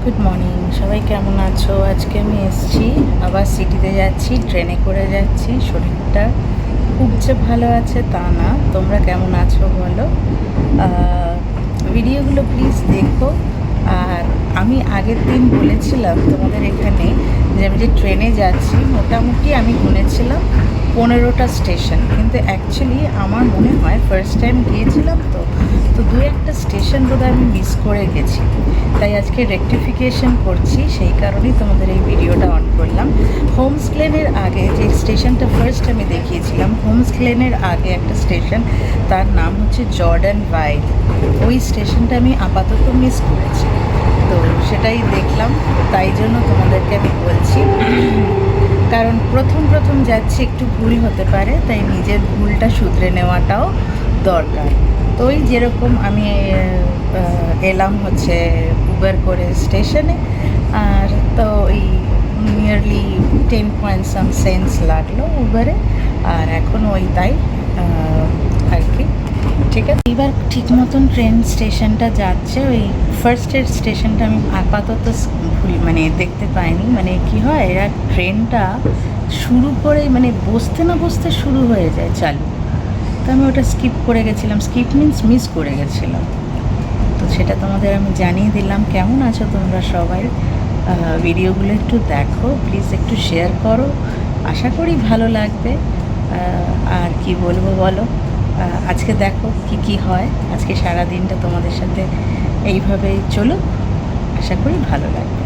Good morning, সবাই কেমন আছো? আজকে আমি এসেছি, আবার সিটিতে যাচ্ছি, ট্রেনে করে যাচ্ছি। শরীরটা খুব যে ভালো আছে তা না। তোমরা কেমন আছো বলো। ভিডিওগুলো প্লিজ দেখো। আর আমি আগের দিন বলেছিলাম তোমাদের এখানে যে আমি যে ট্রেনে যাচ্ছি, মোটামুটি আমি গুনেছিলাম 15টা স্টেশন, কিন্তু অ্যাকচুয়ালি আমার মনে হয় ফার্স্ট টাইম গিয়েছিলাম তো দু একটা স্টেশন বোধহয় আমি মিস করে গেছি। তাই আজকে রেকটিফিকেশন করছি, সেই কারণেই তোমাদের এই ভিডিওটা অন করলাম। হোমস গ্লেনের আগে যে স্টেশনটা ফার্স্ট আমি দেখিয়েছিলাম, হোমস গ্লেনের আগে একটা স্টেশন, তার নাম হচ্ছে জর্ডান ভাইল। ওই স্টেশনটা আমি আপাতত মিস করেছি, তো সেটাই দেখলাম, তাই জন্য তোমাদেরকে আমি বলছি। কারণ প্রথম যাচ্ছি, একটু ভুল হতে পারে, তাই নিজের ভুলটা শুধরে নেওয়াটাও দরকার। তো ওই যেরকম আমি এলাম হচ্ছে উবের করে স্টেশনে, আর তো ওই নিয়ারলি 10 লাগলো উবেরে, আর এখন ওই তাই আর কি। ঠিক আছে, এবার ঠিক মতন ট্রেন স্টেশনটা যাচ্ছে। ওই ফার্স্টের স্টেশনটা আমি আপাতত মানে দেখতে পাইনি। মানে কি হয়, এরা ট্রেনটা শুরু করে মানে বসতে না বসতে শুরু হয়ে যায় চালু, তো আমি ওটা স্কিপ করে গেছিলাম। স্কিপ মিন্স মিস করে গেছিলাম, তো সেটা তোমাদের আমি জানিয়ে দিলাম। কেমন আছো তোমরা সবাই? ভিডিওগুলো একটু দেখো প্লিজ, একটু শেয়ার করো, আশা করি ভালো লাগবে। আর কি বলবো বলো, আজকে দেখো কি হয়। আজকে সারা দিনটা তোমাদের সাথে এইভাবেই চলুক, আশা করি ভালো লাগবে।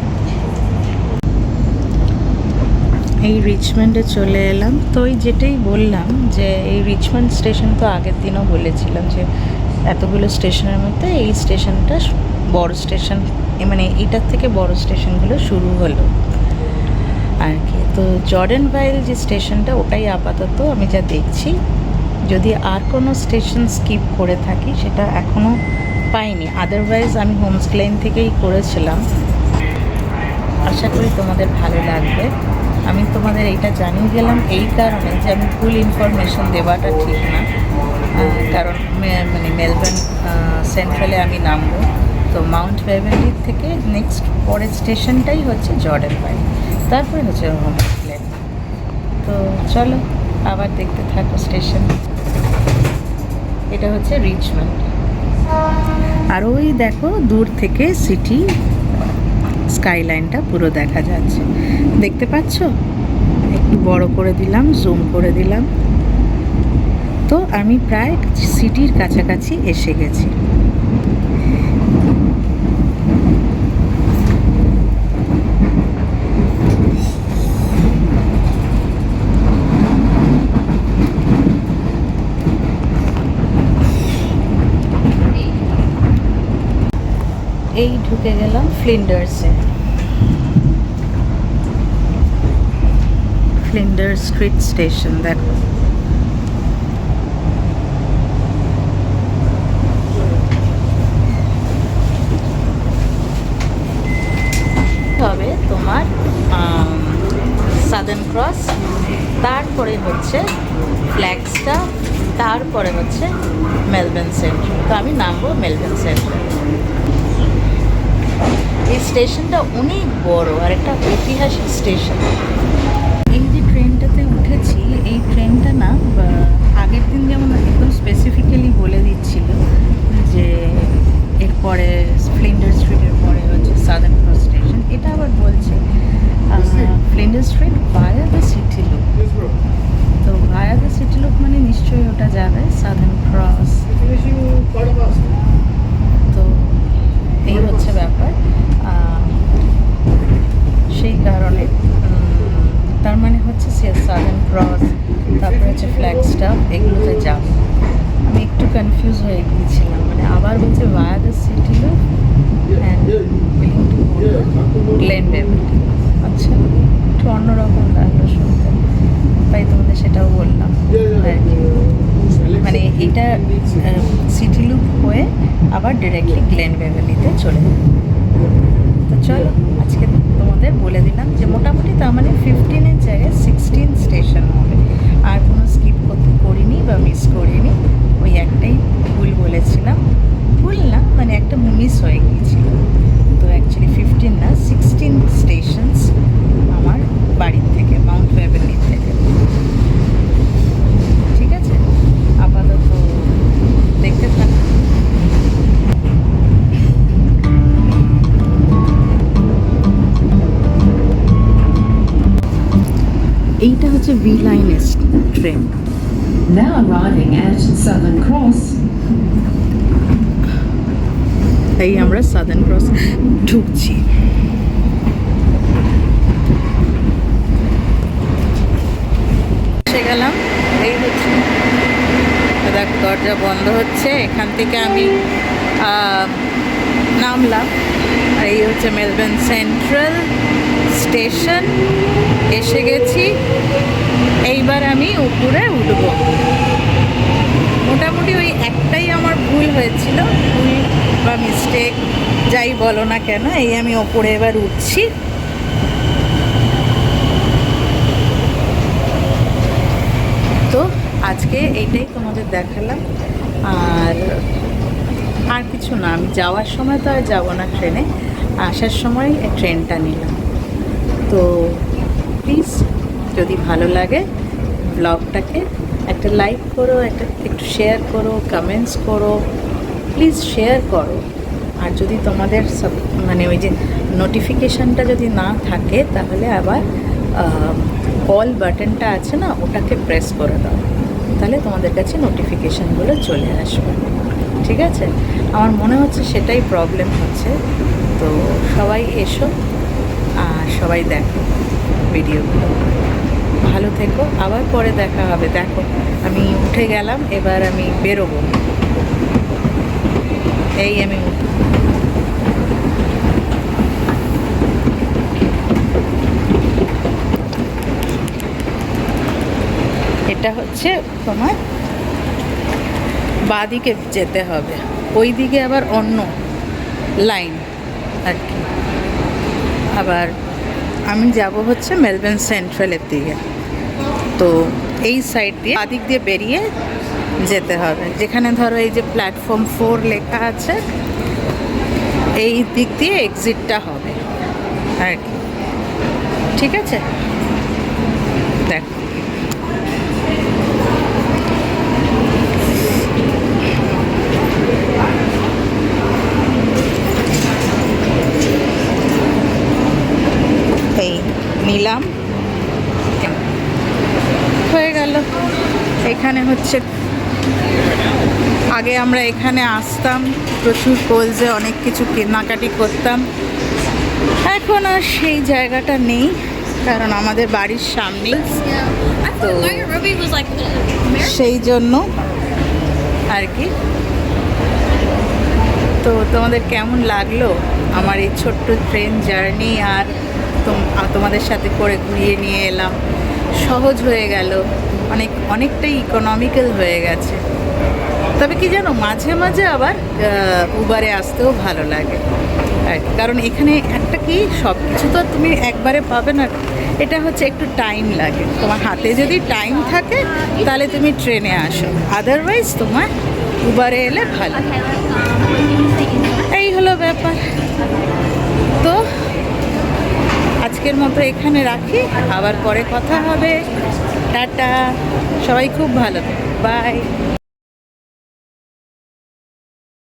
এই রিচমন্ডে চলে এলাম। তো ওই যেটাই বললাম যে এই রিচমন্ড স্টেশন তো আগের দিনও বলেছিলাম যে এতগুলো স্টেশনের মধ্যে এই স্টেশনটা বড় স্টেশন, মানে এটার থেকে বড় স্টেশনগুলো শুরু হলো আর কি। তো জর্ডান ভাইল যে স্টেশনটা, ওটাই আপাতত আমি যা দেখছি। যদি আর কোনো স্টেশন স্কিপ করে থাকি সেটা এখনও পাইনি, আদারওয়াইজ আমি হোমস গ্লেন থেকেই করেছিলাম। আশা করি তোমাদের ভালো লাগবে। আমি তোমাদের এইটা জানিয়ে গেলাম এই কারণে যে আমি ফুল ইনফরমেশন দেওয়াটা ঠিক না, কারণ মানে মেলবোর্ন সেন্ট্রালে আমি নামবো, তো মাউন্ট বেভারলির থেকে নেক্সট পরের স্টেশনটাই হচ্ছে জর্ডান ভাইল, তারপরে হচ্ছে হোমস গ্লেন। তো চলো আবার দেখতে থাকো স্টেশন। এটা হচ্ছে রিচমন্ড, আর ওই দেখো দূর থেকে সিটি স্কাইলাইনটা পুরো দেখা যাচ্ছে, দেখতে পাচ্ছ? একটু বড় করে দিলাম, জুম করে দিলাম। তো আমি প্রায় সিটির কাছাকাছি এসে গেছি। এই ঢুকে গেলাম ফ্লিন্ডার্সে, ফ্লিন্ডার্স স্ট্রিট স্টেশন। দেখো হবে তোমার সাদার্ন ক্রস, তারপরে হচ্ছে ফ্ল্যাগস্টাফ, তারপরে হচ্ছে মেলবোর্ন সেন্ট্রাল। তো আমি নামবো মেলবোর্ন সেন্ট্রাল। এই স্টেশনটা অনেক বড় আর একটা ঐতিহাসিক স্টেশন। এই যে ট্রেনটাতে উঠেছি, এই ট্রেনটা না আগের দিন যেমন একদম স্পেসিফিক্যালি বলে দিচ্ছিল যে এরপরে ফ্লিন্ডার্স স্ট্রিটের পরে হচ্ছে সাদার্ন ক্রস স্টেশন, এটা আবার বলছে Flinders street via the city loop. তো ভায়া দ্য সিটি লুপ মানে নিশ্চয়ই ওটা যাবে সাদার্ন ক্রস। তো এই হচ্ছে ব্যাপার, সেই কারণে তার মানে হচ্ছে সাদার্ন ক্রস, তারপরে হচ্ছে ফ্ল্যাগস্টাফ, এগুলোতে যাব। আমি একটু কনফিউজ হয়ে গিয়েছিলাম, মানে আবার বলছে ভায়া the city loop and willing to go to Glenn Beverly. আচ্ছা, একটু অন্যরকম লাগলো শুনতে, তাই তোমাদের সেটাও বললাম আর কি। মানে এটা সিটি লুপ হয়ে আবার ডিরেক্টলি গ্লেন বেভারলিতে চলে যাবে। তো চলো আজকে তোমাদের বলে দিলাম যে মোটামুটি তার মানে 15-এর জায়গায় 16 স্টেশন হবে, আর কোনো স্কিপ করিনি বা মিস করিনি। ওই একটাই ভুল বলেছিলাম, ভুল না মানে একটা মিস হয়ে গিয়েছিল। তো অ্যাকচুয়ালি 15 না এইটা হচ্ছে ভি লাইনের train. Now arriving at Southern Cross. এই আমরা সাদার্ন ক্রস ঢুকছি। এসে গেলাম, এই হচ্ছে দেখো দরজা বন্ধ হচ্ছে, এখান থেকে আমি নামলাম। আর এই হচ্ছে মেলবোর্ন সেন্ট্রাল স্টেশন, এসে গেছি। এইবার আমি উপরে উঠবো। মোটামুটি ওই একটাই আমার ভুল হয়েছিল, ভুল বা মিস্টেক যাই বলো না কেন, এই আমি ওপরে এবার উঠছি। তো আজকে এইটাই তোমাদের দেখালাম, আর কিছু না। আমি যাওয়ার সময় তো আর যাবো না ট্রেনে, আসার সময় ট্রেনটা নিলাম। তো প্লিজ যদি ভালো লাগে ব্লগটাকে একটা লাইক করো, একটু শেয়ার করো, কমেন্টস করো, প্লিজ শেয়ার করো। আর যদি তোমাদের মানে ওই যে নোটিফিকেশানটা যদি না থাকে, তাহলে আবার অল বাটনটা আছে না, ওটাকে প্রেস করে দাও, তাহলে তোমাদের কাছে নোটিফিকেশানগুলো চলে আসবে। ঠিক আছে? আমার মনে হচ্ছে সেটাই প্রবলেম হচ্ছে। তো সবাই এসো আর সবাই দেখো ভিডিওগুলো। ভালো থেকো, আবার পরে দেখা হবে। দেখো আমি উঠে গেলাম, এবার আমি বেরোবো। এই আমি এটা হচ্ছে তোমার বাঁদিকে যেতে হবে, ওই দিকে আবার অন্য লাইন আর কি। আবার আমি যাব হচ্ছে মেলবোর্ন সেন্ট্রালের দিকে। তো এই সাইড দিয়ে বাঁদিক দিয়ে বেরিয়ে যেতে হবে, যেখানে ধরো এই যে প্ল্যাটফর্ম 4 লেখা আছে, এই দিক দিয়ে এক্সিটটা হবে আর কি। ঠিক আছে? দেখ এই নিলাম, হয়ে গেল। এখানে হচ্ছে আগে আমরা এখানে আসতাম, প্রচুর কোলসে অনেক কিছু কেনাকাটি করতাম। এখন আর সেই জায়গাটা নেই, কারণ আমাদের বাড়ির সামনে, তো সেই জন্য আর কি। তো তোমাদের কেমন লাগলো আমার এই ছোট্ট ট্রেন জার্নি? আর তোমাদের সাথে করে ঘুরিয়ে নিয়ে এলাম, সহজ হয়ে গেল, অনেকটাই ইকোনমিক্যাল হয়ে গেছে। তবে কি জানো, মাঝে মাঝে আবার উবারে আসতেও ভালো লাগে আর কি, কারণ এখানে একটা কি সব কিছু তো তুমি একবারে পাবে না। এটা হচ্ছে একটু টাইম লাগে, তোমার হাতে যদি টাইম থাকে তাহলে তুমি ট্রেনে আসো, আদারওয়াইজ তোমার উবারে এলে ভালো। এই হলো ব্যাপার। তো আজকের মতো এখানে রাখি, আবার পরে কথা হবে। টাটা, সবাই খুব ভালো, বাই।